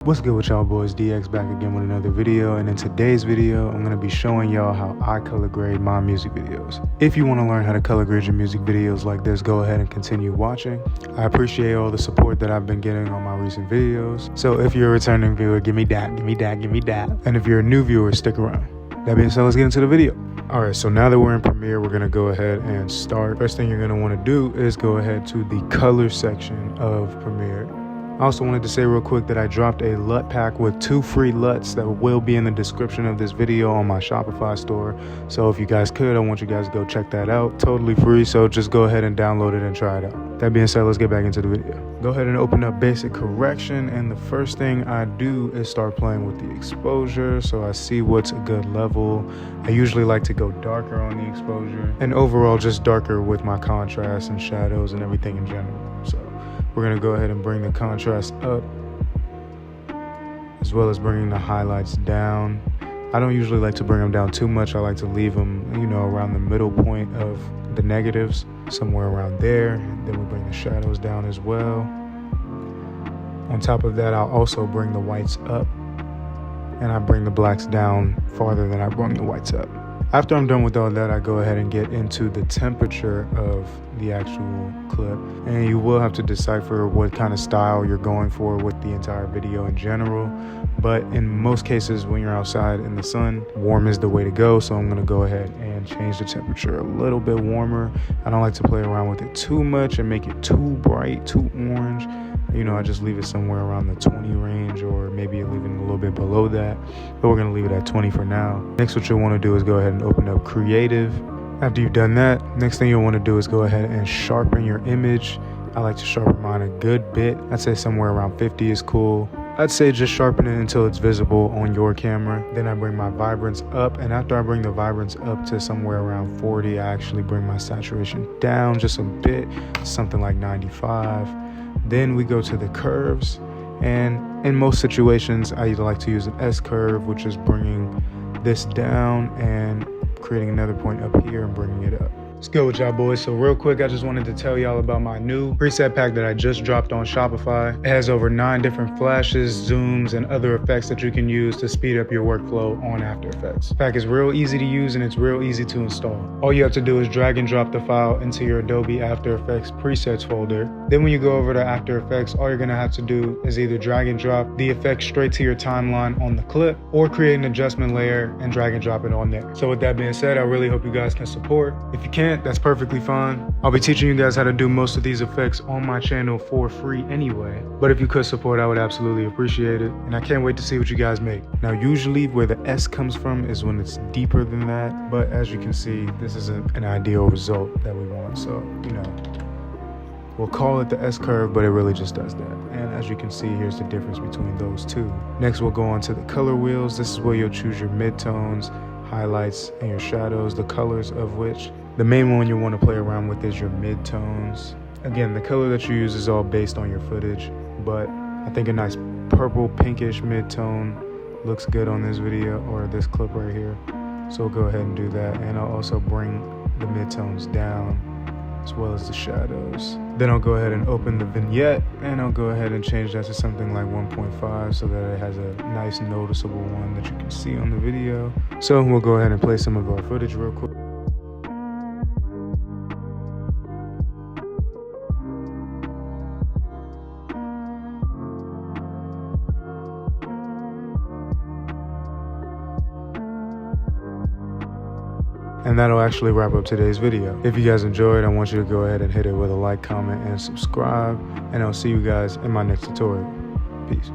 What's good with y'all boys? DX back again with another video, and in today's video I'm going to be showing y'all how I color grade my music videos. If you want to learn how to color grade your music videos like this, go ahead and continue watching. I appreciate all the support that I've been getting on my recent videos, so if you're a returning viewer, give me that, and if you're a new viewer, stick around. That being said, let's get into the video. Alright, so now that we're in Premiere, we're going to go ahead and start. First thing you're going to want to do is go ahead to the color section of Premiere. I also wanted to say real quick that I dropped a LUT pack with 2 free LUTs that will be in the description of this video on my Shopify store. So if you guys could, I want you guys to go check that out. Totally free, so just go ahead and download it and try it out. That being said, let's get back into the video. Go ahead and open up basic correction, and the first thing I do is start playing with the exposure so I see what's a good level. I usually like to go darker on the exposure and overall just darker with my contrast and shadows and everything in general. So we're going to go ahead and bring the contrast up, as well as bringing the highlights down. I don't usually like to bring them down too much. I like to leave them, around the middle point of the negatives, somewhere around there. And then we bring the shadows down as well. On top of that, I'll also bring the whites up, and I bring the blacks down farther than I bring the whites up. After I'm done with all that, I go ahead and get into the temperature of the actual clip, and you will have to decipher what kind of style you're going for with the entire video in general. But in most cases, when you're outside in the sun, warm is the way to go. So I'm going to go ahead and change the temperature a little bit warmer. I don't like to play around with it too much and make it too bright, too orange. I just leave it somewhere around the 20 range, or maybe leave it a little bit below that, but we're going to leave it at 20 for now. Next, what you'll want to do is go ahead and open up creative. After you've done that, next thing you'll want to do is go ahead and sharpen your image. I like to sharpen mine a good bit. I'd say somewhere around 50 is cool. I'd say just sharpen it until it's visible on your camera. Then I bring my vibrance up, and after I bring the vibrance up to somewhere around 40, I actually bring my saturation down just a bit, something like 95. Then we go to the curves, and in most situations I like to use an S curve, which is bringing this down and creating another point up here and bringing it up. Let's go with y'all boys. So real quick, I just wanted to tell y'all about my new preset pack that I just dropped on Shopify. It has over 9 different flashes, zooms, and other effects that you can use to speed up your workflow on After Effects. The pack is real easy to use, and it's real easy to install. All you have to do is drag and drop the file into your Adobe After Effects presets folder. Then when you go over to After Effects, all you're gonna have to do is either drag and drop the effect straight to your timeline on the clip, or create an adjustment layer and drag and drop it on there. So with that being said, I really hope you guys can support. If you can't, that's perfectly fine. I'll be teaching you guys how to do most of these effects on my channel for free anyway. But if you could support, I would absolutely appreciate it. And I can't wait to see what you guys make. Now, usually where the S comes from is when it's deeper than that. But as you can see, this isn't an ideal result that we want. So, we'll call it the S curve, but it really just does that. And as you can see, here's the difference between those two. Next, we'll go on to the color wheels. This is where you'll choose your midtones, highlights, and your shadows, the colors of which the main one you want to play around with is your midtones. Again, the color that you use is all based on your footage, but I think a nice purple pinkish midtone looks good on this video, or this clip right here. So we'll go ahead and do that, and I'll also bring the midtones down as well as the shadows. Then I'll go ahead and open the vignette, and I'll go ahead and change that to something like 1.5 so that it has a nice noticeable one that you can see on the video. So we'll go ahead and play some of our footage real quick. And that'll actually wrap up today's video. If you guys enjoyed, I want you to go ahead and hit it with a like, comment, and subscribe. And I'll see you guys in my next tutorial. Peace.